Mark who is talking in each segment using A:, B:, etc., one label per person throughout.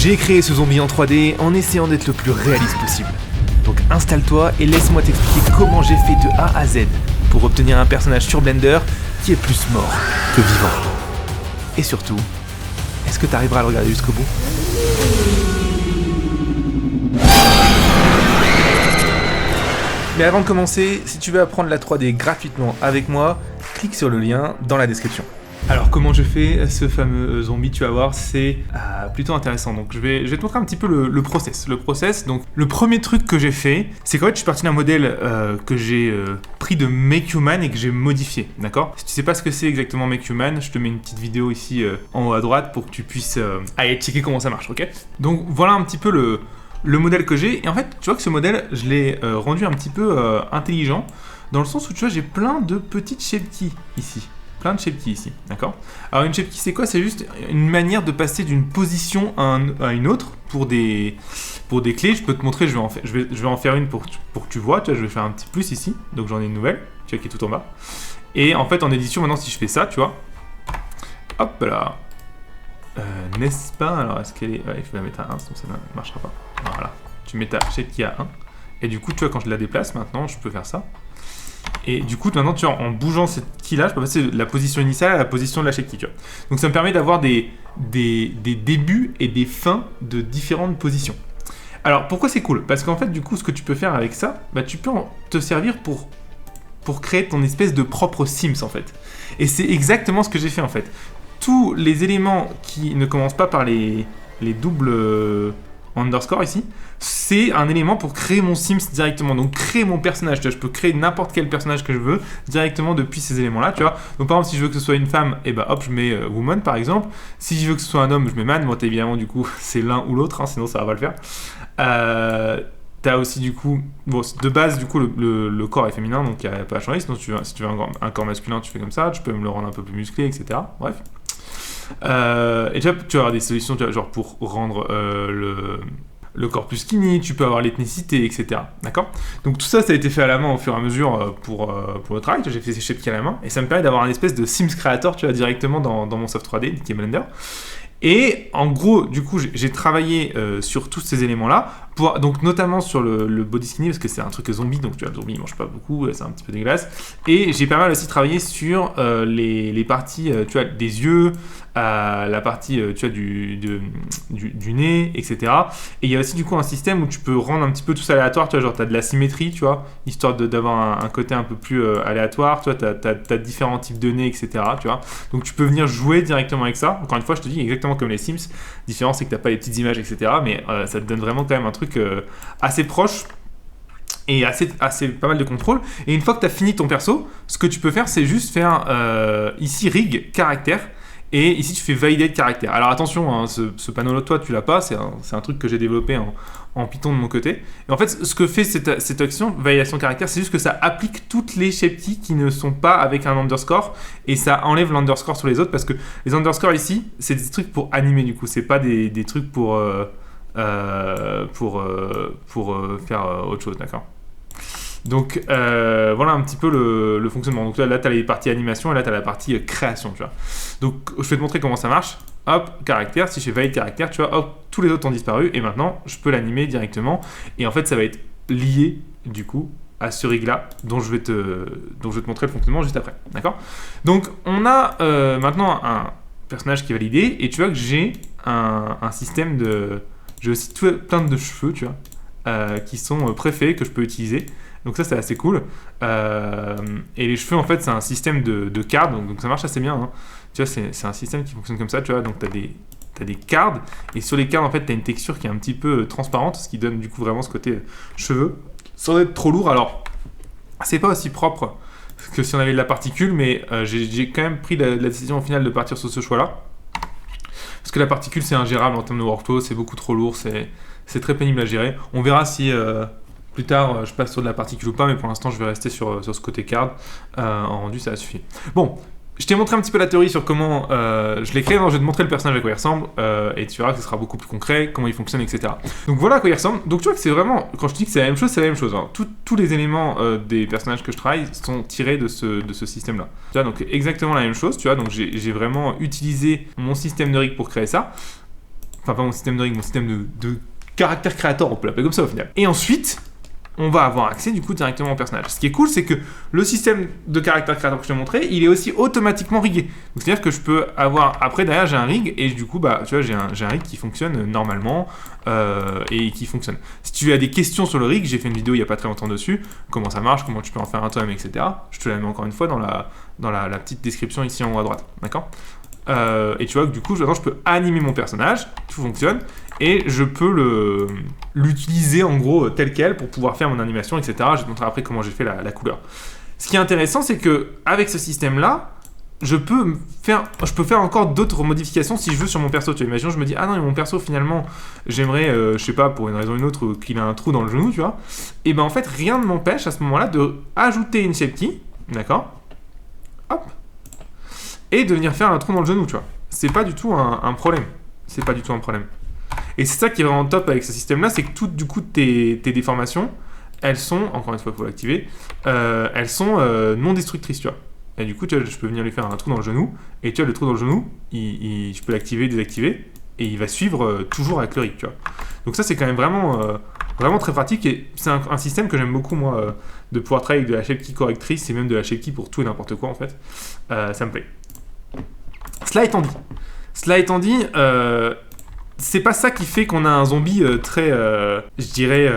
A: J'ai créé ce zombie en 3D en essayant d'être le plus réaliste possible. Donc installe-toi et laisse-moi t'expliquer comment j'ai fait de A à Z pour obtenir un personnage sur Blender qui est plus mort que vivant. Et surtout, est-ce que tu arriveras à le regarder jusqu'au bout ? Mais avant de commencer, si tu veux apprendre la 3D gratuitement avec moi, clique sur le lien dans la description. Alors comment je fais ce fameux zombie, tu vas voir, c'est plutôt intéressant. Donc je vais te montrer un petit peu le process. Le process, donc le premier truc que j'ai fait, c'est qu'en fait je suis parti d'un modèle que j'ai pris de Make Human et que j'ai modifié, d'accord ? Si tu sais pas ce que c'est exactement Make Human, je te mets une petite vidéo ici en haut à droite pour que tu puisses aller checker comment ça marche, ok ? Donc voilà un petit peu le modèle que j'ai. Et en fait, tu vois que ce modèle, je l'ai rendu un petit peu intelligent, dans le sens où tu vois j'ai plein de petites shape keys ici. Plein de shape keys ici, d'accord ? Alors une shape key c'est quoi ? C'est juste une manière de passer d'une position à une autre pour des clés. Je peux te montrer, je vais en faire une pour que tu vois. Tu vois, je vais faire un petit plus ici, donc j'en ai une nouvelle, tu vois, qui est tout en bas. Et en fait en édition maintenant si je fais ça, tu vois, hop là, n'est-ce pas ? Alors est-ce qu'elle est... Ouais, il faut la mettre à 1, sinon ça ne marchera pas. Voilà, tu mets ta shape key à 1, et du coup tu vois quand je la déplace maintenant, je peux faire ça. Et du coup, maintenant, tu vois, en bougeant cette key-là, je peux passer de la position initiale à la position de la shape key, tu vois. Donc ça me permet d'avoir des débuts et des fins de différentes positions. Alors, pourquoi c'est cool ? Parce qu'en fait, du coup, ce que tu peux faire avec ça, bah, tu peux te servir pour créer ton espèce de propre Sims, en fait. Et c'est exactement ce que j'ai fait, en fait. Tous les éléments qui ne commencent pas par les doubles underscore ici, c'est un élément pour créer mon Sims directement, donc créer mon personnage, tu vois, je peux créer n'importe quel personnage que je veux directement depuis ces éléments là, tu vois. Donc par exemple si je veux que ce soit une femme, et bah hop je mets woman par exemple. Si je veux que ce soit un homme, je mets man. Bon évidemment du coup c'est l'un ou l'autre, hein, sinon ça va pas le faire. T'as aussi du coup, bon de base du coup le corps est féminin donc il n'y a pas à changer, sinon si tu veux un corps masculin tu fais comme ça, tu peux me le rendre un peu plus musclé, etc. Bref. Et tu vas avoir des solutions, tu vois, genre pour rendre le corps plus skinny, tu peux avoir l'ethnicité, etc. D'accord ? Donc tout ça, ça a été fait à la main au fur et à mesure pour le travail. J'ai fait ces shape keys à la main et ça me permet d'avoir un espèce de Sims Creator, tu vois, directement dans mon soft 3D qui est Blender. Et en gros, du coup, j'ai travaillé sur tous ces éléments-là, donc notamment sur le body skinny, parce que c'est un truc zombie, donc tu vois, le zombie il mange pas beaucoup, c'est un petit peu dégueulasse. Et j'ai pas mal aussi travaillé sur les parties, tu vois, des yeux, la partie, tu vois, du nez, etc. Et il y a aussi du coup un système où tu peux rendre un petit peu tout ça aléatoire, tu vois, genre t'as de la symétrie, tu vois, histoire d'avoir un côté un peu plus aléatoire, tu vois, t'as différents types de nez, etc. Tu vois, donc tu peux venir jouer directement avec ça. Encore une fois, je te dis exactement comme les Sims. La différence c'est que t'as pas les petites images, etc. Mais ça te donne vraiment quand même un truc assez proche et assez pas mal de contrôle. Et une fois que tu as fini ton perso, ce que tu peux faire c'est juste faire ici rig caractère. Et ici, tu fais valider de caractère. Alors attention, hein, ce panneau-là, toi, tu l'as pas. C'est un truc que j'ai développé en Python de mon côté. Et en fait, ce que fait cette action, validation de caractère, c'est juste que ça applique toutes les shape keys qui ne sont pas avec un underscore. Et ça enlève l'underscore sur les autres. Parce que les underscores ici, c'est des trucs pour animer du coup. C'est pas des trucs pour faire autre chose, d'accord ? Donc voilà un petit peu le fonctionnement. Donc là tu as les parties animation et là tu as la partie création, tu vois. Donc je vais te montrer comment ça marche. Hop, caractère, si je fais valide caractère, tu vois, hop, tous les autres ont disparu et maintenant je peux l'animer directement. Et en fait ça va être lié du coup à ce rig là dont je vais te montrer le fonctionnement juste après, d'accord ? Donc on a maintenant un personnage qui est validé et tu vois que j'ai un système de... J'ai aussi plein de cheveux, tu vois, qui sont préfaits que je peux utiliser. Donc ça c'est assez cool. Et les cheveux en fait c'est un système de cards, donc ça marche assez bien. Hein. Tu vois c'est un système qui fonctionne comme ça, tu vois. Donc t'as des cards et sur les cards en fait t'as une texture qui est un petit peu transparente, ce qui donne du coup vraiment ce côté cheveux, sans être trop lourd. Alors c'est pas aussi propre que si on avait de la particule, mais j'ai quand même pris la décision au final de partir sur ce choix là. Parce que la particule c'est ingérable en termes de workflow, c'est beaucoup trop lourd, c'est très pénible à gérer. On verra si plus tard je passe sur de la particule ou pas, mais pour l'instant je vais rester sur ce côté card. En rendu ça suffit. Bon, je t'ai montré un petit peu la théorie sur comment je l'ai créé. Non, je vais te montrer le personnage à quoi il ressemble et tu verras que ce sera beaucoup plus concret, comment il fonctionne, etc. Donc voilà à quoi il ressemble. Donc tu vois que c'est vraiment, quand je dis que c'est la même chose, c'est la même chose. Hein. Tous les éléments des personnages que je travaille sont tirés de ce système-là. Tu vois, donc exactement la même chose. Tu vois, donc j'ai vraiment utilisé mon système de rig pour créer ça. enfin pas mon système de rig, mon système de caractère créateur, on peut l'appeler comme ça au final. Et ensuite, on va avoir accès du coup directement au personnage. Ce qui est cool, c'est que le système de caractère créateur que je t'ai montré, il est aussi automatiquement rigué. C'est-à-dire que je peux avoir, après derrière j'ai un rig, et du coup bah tu vois j'ai un rig qui fonctionne normalement et qui fonctionne. Si tu as des questions sur le rig, j'ai fait une vidéo il n'y a pas très longtemps dessus, comment ça marche, comment tu peux en faire un toi-même, etc. Je te la mets encore une fois dans la petite description ici en haut à droite, d'accord. Et tu vois que du coup maintenant je peux animer mon personnage, tout fonctionne, et je peux l'utiliser en gros tel quel pour pouvoir faire mon animation, etc. Je vais te montrer après comment j'ai fait la couleur. Ce qui est intéressant, c'est que avec ce système là, je peux faire encore d'autres modifications si je veux sur mon perso. Tu vois, imagine, je me dis ah non, mais mon perso finalement j'aimerais, je sais pas, pour une raison ou une autre, qu'il a un trou dans le genou, tu vois. Et ben en fait rien ne m'empêche à ce moment là de ajouter une shape key, d'accord, hop, et de venir faire un trou dans le genou, tu vois. C'est pas du tout un problème. C'est pas du tout un problème. Et c'est ça qui est vraiment top avec ce système-là, c'est que toutes, du coup, tes déformations, elles sont, encore une fois, il faut l'activer, elles sont non destructrices, tu vois. Et du coup, tu vois, je peux venir lui faire un trou dans le genou, et tu vois, le trou dans le genou, je peux l'activer, désactiver, et il va suivre toujours avec le rig, tu vois. Donc ça, c'est quand même vraiment très pratique, et c'est un système que j'aime beaucoup, moi, de pouvoir travailler avec de la shape key correctrice, et même de la shape key pour tout et n'importe quoi, en fait. Ça me plaît. Cela étant dit, c'est pas ça qui fait qu'on a un zombie très, je dirais,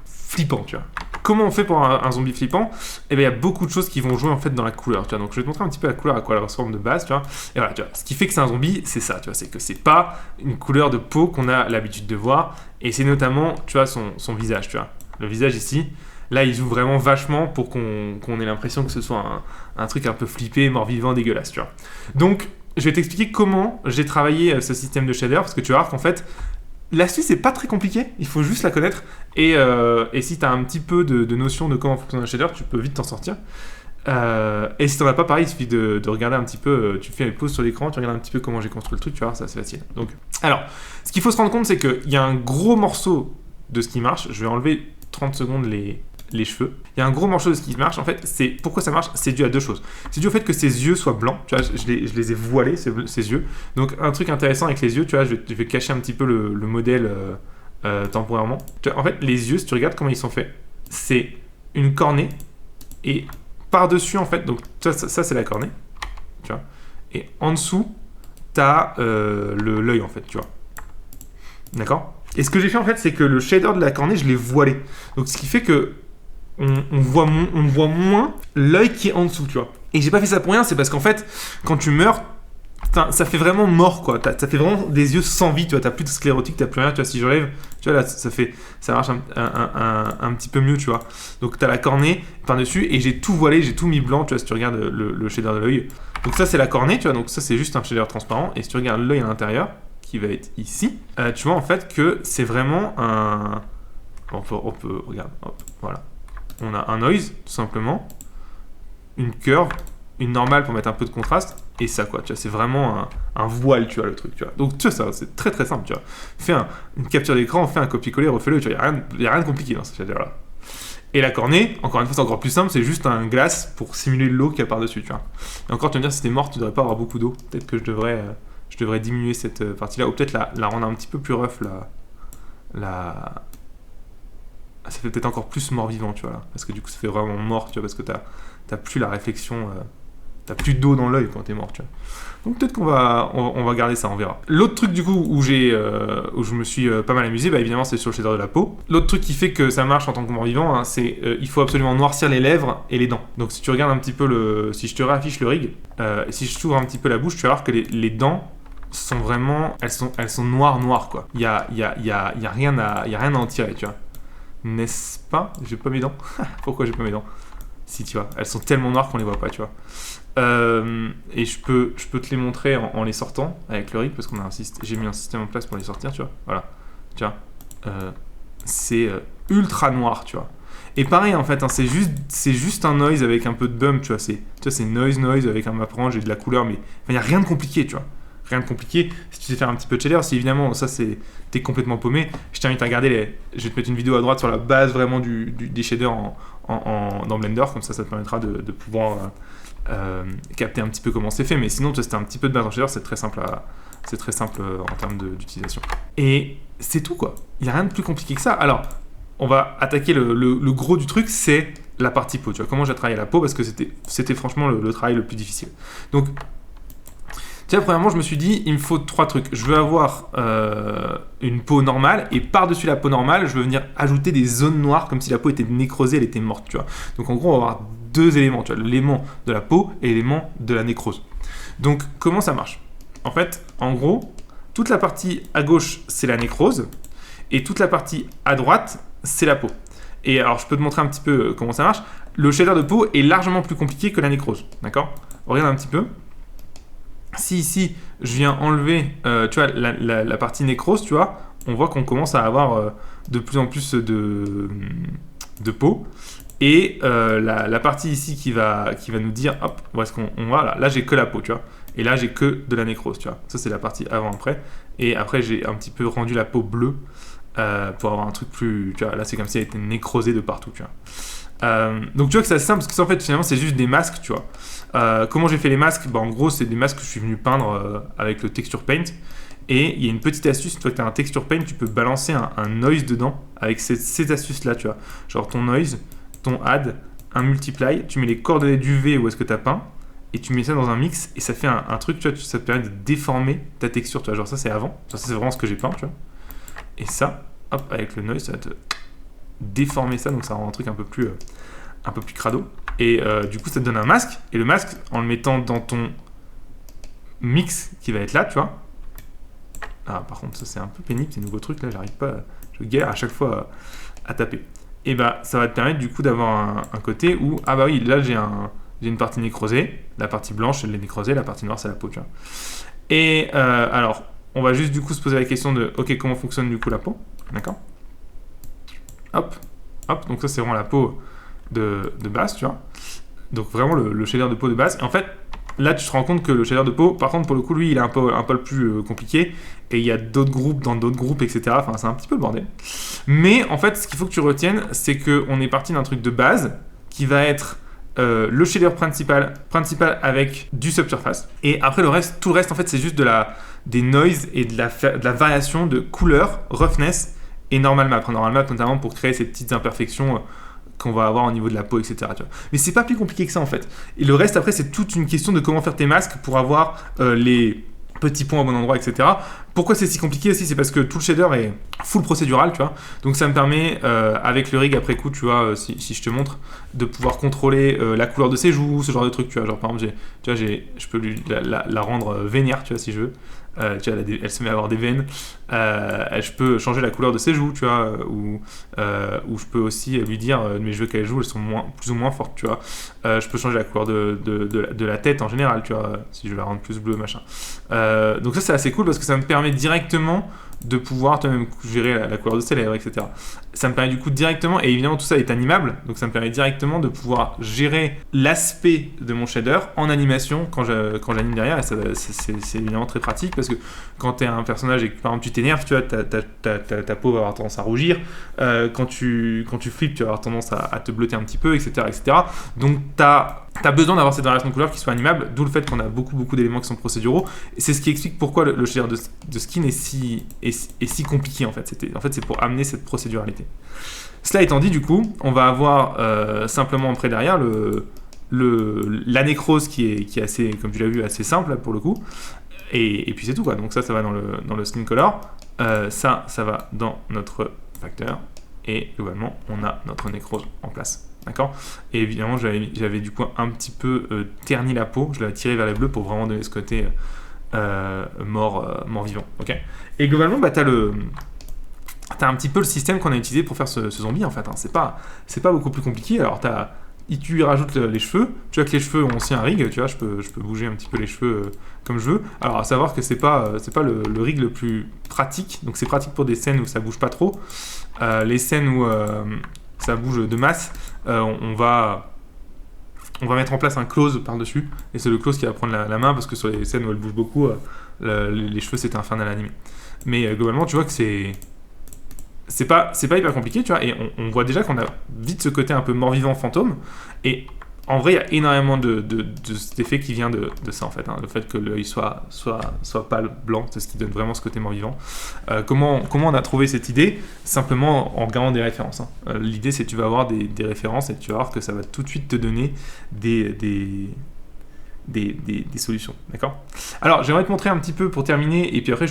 A: flippant, tu vois. Comment on fait pour un zombie flippant? Eh bien, il y a beaucoup de choses qui vont jouer en fait dans la couleur, tu vois. Donc, je vais te montrer un petit peu la couleur, à quoi elle ressemble de base, tu vois. Et voilà, tu vois. Ce qui fait que c'est un zombie, c'est ça, tu vois. C'est que c'est pas une couleur de peau qu'on a l'habitude de voir, et c'est notamment, tu vois, son visage, tu vois. Le visage ici. Là, il joue vraiment vachement pour qu'on ait l'impression que ce soit un truc un peu flippé, mort-vivant, dégueulasse, tu vois. Donc, je vais t'expliquer comment j'ai travaillé ce système de shader, parce que tu vas voir qu'en fait, l'astuce n'est pas très compliquée, il faut juste la connaître, et si tu as un petit peu de notion de comment fonctionne un shader, tu peux vite t'en sortir. Et si tu n'en as pas, pareil, il suffit de regarder un petit peu, tu fais une pause sur l'écran, tu regardes un petit peu comment j'ai construit le truc, tu vois, ça c'est facile. Donc, alors, ce qu'il faut se rendre compte, c'est qu'il y a un gros morceau de ce qui marche, je vais enlever 30 secondes les cheveux. Il y a un gros morceau de ce qui marche, en fait, c'est pourquoi ça marche, c'est dû à deux choses. C'est dû au fait que ses yeux soient blancs, tu vois, je les ai voilés, ses yeux. Donc un truc intéressant avec les yeux, tu vois, je vais cacher un petit peu le modèle temporairement. Tu vois, en fait, les yeux, si tu regardes comment ils sont faits, c'est une cornée, et par-dessus, en fait, donc ça c'est la cornée, tu vois, et en dessous, t'as l'œil, en fait, tu vois. D'accord? Et ce que j'ai fait, en fait, c'est que le shader de la cornée, je l'ai voilé. Donc ce qui fait que on voit moins l'œil qui est en dessous, tu vois. Et j'ai pas fait ça pour rien, c'est parce qu'en fait, quand tu meurs, ça fait vraiment mort, quoi. Ça fait vraiment des yeux sans vie, tu vois. T'as plus de sclérotique, t'as plus rien, tu vois. Si j'enlève, tu vois, là, ça marche un petit peu mieux, tu vois. Donc t'as la cornée par-dessus, et j'ai tout voilé, j'ai tout mis blanc, tu vois, si tu regardes le shader de l'œil. Donc ça, c'est la cornée, tu vois. Donc ça, c'est juste un shader transparent. Et si tu regardes l'œil à l'intérieur, qui va être ici, tu vois, en fait, que c'est vraiment un... On peut regarde, hop, voilà. On a un noise, tout simplement, une curve, une normale pour mettre un peu de contraste, et ça, quoi, tu vois, c'est vraiment un voile, tu vois, le truc, tu vois. Donc, tu vois, ça, c'est très très simple, tu vois. Fais une capture d'écran, fais un copier-coller, refais-le, tu vois, il n'y a rien de compliqué dans ce shader-là. Et la cornée, encore une fois, c'est encore plus simple, c'est juste un glace pour simuler l'eau qu'il y a par-dessus, tu vois. Et encore, tu vas me dire, si t'es mort, tu devrais pas avoir beaucoup d'eau. Peut-être que je devrais diminuer cette partie-là, ou peut-être la rendre un petit peu plus rough, ça fait peut-être encore plus mort-vivant, tu vois, là. Parce que du coup, ça fait vraiment mort, tu vois, parce que t'as plus la réflexion, t'as plus d'eau dans l'œil quand t'es mort, tu vois. Donc peut-être qu'on va garder ça, on verra. L'autre truc, du coup, où je me suis pas mal amusé, bah évidemment, c'est sur le shader de la peau. L'autre truc qui fait que ça marche en tant que mort-vivant, hein, c'est il faut absolument noircir les lèvres et les dents. Donc si tu regardes un petit peu si je te réaffiche le rig, et si je t'ouvre un petit peu la bouche, tu vas voir que les dents sont vraiment, elles sont noires, quoi. Il y a rien à en tirer, tu vois. N'est-ce pas? J'ai pas mes dents. Pourquoi j'ai pas mes dents? Si, tu vois, elles sont tellement noires qu'on les voit pas, tu vois. Et je peux te les montrer en les sortant avec le rig, parce qu'on a j'ai mis un système en place pour les sortir, tu vois. Voilà, tu vois. C'est ultra noir, tu vois. Et pareil, en fait, hein, c'est juste un noise avec un peu de bump, tu vois. C'est noise avec un map range et de la couleur, mais il n'y a rien de compliqué, tu vois. Rien de compliqué. Si tu sais faire un petit peu de shader, si évidemment ça t'es complètement paumé, je t'invite à regarder je vais te mettre une vidéo à droite sur la base vraiment des shaders dans Blender, comme ça te permettra de pouvoir capter un petit peu comment c'est fait. Mais sinon, tu as un petit peu de base en shader, c'est très simple C'est très simple en termes d'utilisation. Et c'est tout, quoi. Il n'y a rien de plus compliqué que ça. Alors, on va attaquer le gros du truc, c'est la partie peau. Tu vois, comment j'ai travaillé la peau, parce que c'était franchement le travail le plus difficile. Donc, tu vois, premièrement, je me suis dit, il me faut 3 trucs. Je veux avoir une peau normale, et par-dessus la peau normale, je veux venir ajouter des zones noires, comme si la peau était nécrosée, elle était morte, tu vois. Donc, en gros, on va avoir 2 éléments, tu vois, l'élément de la peau et l'élément de la nécrose. Donc, comment ça marche? En fait, en gros, toute la partie à gauche, c'est la nécrose, et toute la partie à droite, c'est la peau. Et alors, je peux te montrer un petit peu comment ça marche. Le shader de peau est largement plus compliqué que la nécrose, d'accord? Regarde un petit peu. Si ici, je viens enlever tu vois, la partie nécrose, tu vois, on voit qu'on commence à avoir de plus en plus de peau. Et la partie ici qui va nous dire, hop, où est-ce qu'on va là j'ai que la peau, tu vois. Et là, j'ai que de la nécrose, tu vois. Ça, c'est la partie avant-après. Et après, j'ai un petit peu rendu la peau bleue pour avoir un truc plus... Tu vois, là, c'est comme si elle était nécrosée de partout, tu vois. Donc, tu vois que c'est assez simple, parce que ça, en fait, finalement, c'est juste des masques, tu vois. Comment j'ai fait les masques? En gros, c'est des masques que je suis venu peindre avec le Texture Paint. Et il y a une petite astuce, une fois que tu as un Texture Paint, tu peux balancer un noise dedans avec cette astuce-là, tu vois. Genre ton noise, ton add, un multiply, tu mets les coordonnées d'UV où est-ce que tu as peint, et tu mets ça dans un mix, et ça fait un truc, tu vois, ça te permet de déformer ta texture, tu vois. Genre ça, c'est avant. Ça, c'est vraiment ce que j'ai peint, tu vois. Et ça, hop, avec le noise, ça va te déformer ça, donc ça rend un truc un peu plus crado. Et du coup, ça te donne un masque. Et le masque, en le mettant dans ton mix qui va être là, tu vois. Ah, par contre, ça c'est un peu pénible, ces nouveaux trucs là, j'arrive pas, je galère à chaque fois à taper. Et bah, ça va te permettre du coup d'avoir un côté où, ah bah oui, là j'ai une partie nécrosée, la partie blanche elle est nécrosée, la partie noire c'est la peau, tu vois. Et alors, on va juste du coup se poser la question de, ok, comment fonctionne du coup la peau, d'accord? Hop, hop, donc ça c'est vraiment la peau de base, tu vois. Donc vraiment le shader de peau de base. Et en fait, là tu te rends compte que le shader de peau, par contre pour le coup lui il est un peu plus compliqué, et il y a d'autres groupes dans d'autres groupes, etc. Enfin c'est un petit peu le bordel. Mais en fait ce qu'il faut que tu retiennes, c'est qu'on est parti d'un truc de base qui va être le shader principal avec du subsurface. Et après tout le reste en fait c'est juste des noises et de la variation de couleur, roughness et normal map. Normal map notamment pour créer ces petites imperfections qu'on va avoir au niveau de la peau, etc. Tu vois. Mais c'est pas plus compliqué que ça en fait. Et le reste après c'est toute une question de comment faire tes masques pour avoir les petits points au bon endroit, etc. Pourquoi c'est si compliqué aussi? C'est parce que tout le shader est full procédural, tu vois. Donc ça me permet, avec le rig après coup, tu vois, si je te montre, de pouvoir contrôler la couleur de ses joues, ce genre de trucs, tu vois. Genre par exemple, je peux la rendre vénère, tu vois, si je veux. Tu vois, elle se met à avoir des veines. Je peux changer la couleur de ses joues, tu vois, ou je peux aussi lui dire mes joues qu'elles jouent, elles sont plus ou moins fortes, tu vois. Je peux changer la couleur de la tête en général, tu vois, si je veux la rendre plus bleue, machin. Donc ça c'est assez cool parce que ça me permet directement de pouvoir toi-même gérer la couleur de ses lèvres, etc. Ça me permet du coup directement, et évidemment tout ça est animable, donc ça me permet directement de pouvoir gérer l'aspect de mon shader en animation quand j'anime derrière, et c'est évidemment très pratique parce que quand tu es un personnage et que par exemple tu t'énerves, tu vois, ta peau va avoir tendance à rougir, quand tu flippes, tu vas avoir tendance à te bleuter un petit peu, etc. etc. Donc tu as besoin d'avoir cette variation de couleurs qui soit animable, d'où le fait qu'on a beaucoup d'éléments qui sont procéduraux, et c'est ce qui explique pourquoi le shader de skin est si compliqué en fait. C'est pour amener cette procéduralité. Cela étant dit, du coup, on va avoir simplement après derrière la nécrose qui est assez, comme tu l'as vu, assez simple là, pour le coup, et puis c'est tout quoi. Donc ça va dans le skin color, ça va dans notre facteur, et globalement on a notre nécrose en place. D'accord. Et évidemment, j'avais du coup un petit peu terni la peau, je l'avais tiré vers les bleus pour vraiment donner ce côté mort vivant. Ok. Et globalement, bah, t'as un petit peu le système qu'on a utilisé pour faire ce zombie en fait. Hein. C'est pas beaucoup plus compliqué. Alors tu lui rajoutes les cheveux. Tu vois que les cheveux ont aussi un rig. Tu vois, je peux bouger un petit peu les cheveux comme je veux. Alors à savoir que c'est pas le rig le plus pratique. Donc c'est pratique pour des scènes où ça bouge pas trop. Les scènes où ça bouge de masse, on va mettre en place un close par-dessus, et c'est le close qui va prendre la main, parce que sur les scènes où elle bouge beaucoup, les cheveux c'est infernal à animer. Mais globalement, tu vois que c'est pas hyper compliqué, tu vois, et on voit déjà qu'on a vite ce côté un peu mort-vivant fantôme, et en vrai, il y a énormément de cet effet qui vient de ça, en fait. Hein, le fait que l'œil soit pâle, blanc, c'est ce qui donne vraiment ce côté mort-vivant. Comment on a trouvé cette idée? Simplement en regardant des références. Hein. L'idée, c'est que tu vas avoir des références et tu vas voir que ça va tout de suite te donner des solutions, d'accord? Alors, j'aimerais te montrer un petit peu pour terminer, et puis après,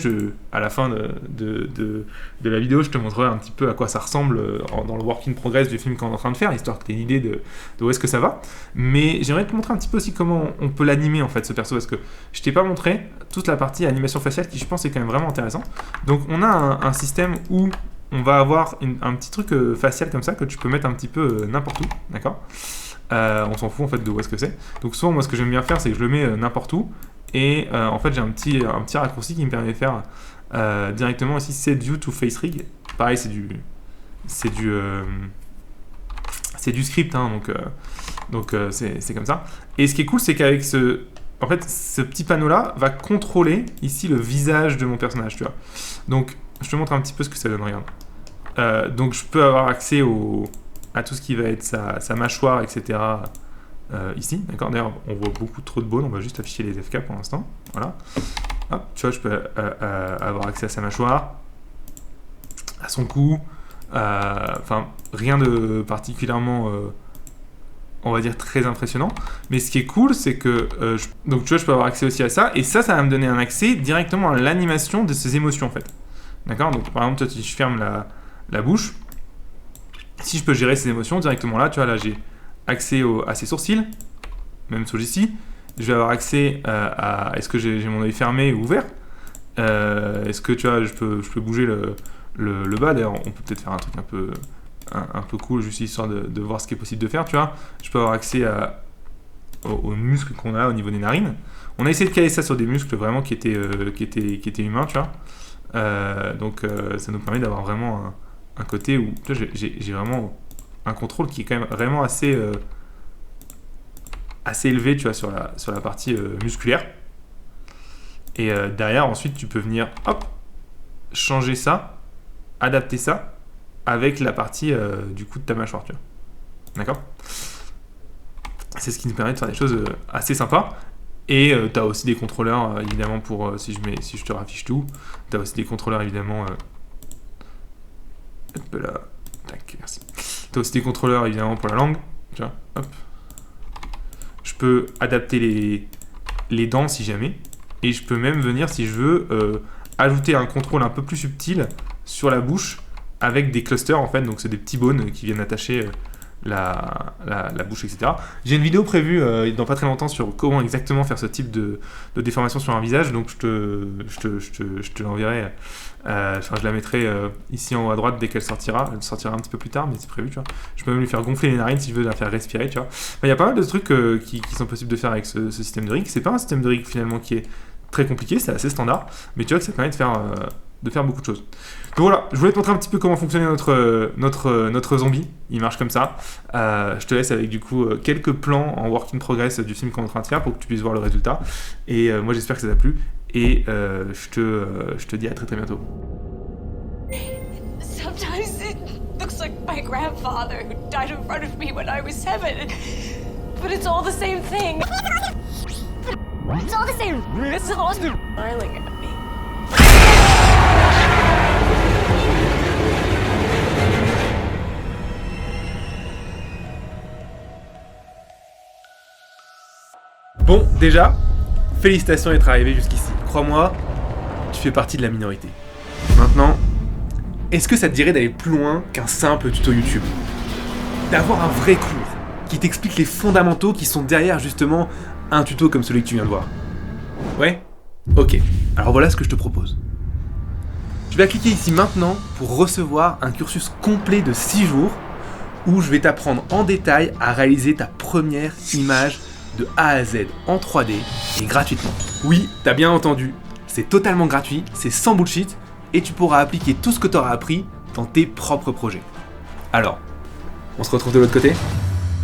A: à la fin de la vidéo, je te montrerai un petit peu à quoi ça ressemble dans le work in progress du film qu'on est en train de faire, histoire que tu aies une idée de où est-ce que ça va. Mais j'aimerais te montrer un petit peu aussi comment on peut l'animer, en fait, ce perso, parce que je t'ai pas montré toute la partie animation faciale qui, je pense, est quand même vraiment intéressant. Donc, on a un système où on va avoir un petit truc facial comme ça, que tu peux mettre un petit peu n'importe où, d'accord? On s'en fout en fait de où est-ce que c'est. Donc souvent moi ce que j'aime bien faire c'est que je le mets n'importe où et en fait j'ai un petit raccourci qui me permet de faire directement ici set view to face rig. Pareil c'est du script hein, donc c'est comme ça. Et ce qui est cool c'est qu'avec ce petit panneau là va contrôler ici le visage de mon personnage, tu vois. Donc je te montre un petit peu ce que ça donne, regarde. Donc je peux avoir accès à tout ce qui va être sa mâchoire, etc. Ici, d'accord. D'ailleurs, on voit beaucoup trop de bones, on va juste afficher les FK pour l'instant. Voilà. Hop, tu vois, je peux avoir accès à sa mâchoire, à son cou. Enfin, rien de particulièrement, on va dire, très impressionnant. Mais ce qui est cool, c'est que, donc tu vois, je peux avoir accès aussi à ça. Et ça va me donner un accès directement à l'animation de ses émotions, en fait. D'accord. Donc, par exemple, toi, si je ferme la bouche, si je peux gérer ses émotions directement là, tu vois, là j'ai accès à ses sourcils, même celui ici. Je vais avoir accès à est-ce que j'ai mon œil fermé ou ouvert. Est-ce que tu vois, je peux bouger le bas. D'ailleurs, on peut peut-être faire un truc un peu cool, juste histoire de voir ce qui est possible de faire, tu vois. Je peux avoir accès aux muscles qu'on a au niveau des narines. On a essayé de caler ça sur des muscles vraiment qui étaient humains, tu vois. Donc ça nous permet d'avoir vraiment un côté où j'ai vraiment un contrôle qui est quand même vraiment assez élevé, tu vois, sur la partie musculaire. Et derrière, ensuite, tu peux venir, hop, changer ça, adapter ça avec la partie du coup de ta mâchoire, tu vois. D'accord? C'est ce qui nous permet de faire des choses assez sympas. Et tu as aussi des contrôleurs, évidemment, pour si je te raffiche tout, tu as aussi des contrôleurs, évidemment. Hop là, tac, merci. Tu as aussi des contrôleurs, évidemment, pour la langue. Tu vois, hop. Je peux adapter les dents si jamais. Et je peux même venir, si je veux, ajouter un contrôle un peu plus subtil sur la bouche avec des clusters, en fait. Donc, c'est des petits bones qui viennent attacher la bouche, etc. J'ai une vidéo prévue dans pas très longtemps sur comment exactement faire ce type de déformation sur un visage, donc je te l'enverrai. Enfin, je la mettrai ici en haut à droite dès qu'elle sortira. Elle sortira un petit peu plus tard, mais c'est prévu, tu vois. Je peux même lui faire gonfler les narines si je veux la faire respirer, tu vois. Enfin, il y a pas mal de trucs qui sont possibles de faire avec ce système de rig. C'est pas un système de rig finalement qui est très compliqué, c'est assez standard, mais tu vois que ça permet de faire beaucoup de choses. Donc voilà, je voulais te montrer un petit peu comment fonctionnait notre zombie. Il marche comme ça. Je te laisse avec du coup quelques plans en work in progress du film qu'on est en train de faire pour que tu puisses voir le résultat. Et moi j'espère que ça t'a plu. Et je te dis à très très bientôt.
B: Sometimes it looks like my grandfather who died in front of me when I was 7. But it's all the same thing. It's all the same. It's all smiling at me.
A: Bon, déjà, félicitations d'être arrivé jusqu'ici. Crois-moi, tu fais partie de la minorité. Maintenant, est-ce que ça te dirait d'aller plus loin qu'un simple tuto YouTube? D'avoir un vrai cours qui t'explique les fondamentaux qui sont derrière justement un tuto comme celui que tu viens de voir. Ouais? Ok, alors voilà ce que je te propose. Tu vas cliquer ici maintenant pour recevoir un cursus complet de 6 jours où je vais t'apprendre en détail à réaliser ta première image de A à Z en 3D et gratuitement. Oui, t'as bien entendu, c'est totalement gratuit, c'est sans bullshit et tu pourras appliquer tout ce que t'auras appris dans tes propres projets. Alors, on se retrouve de l'autre côté ?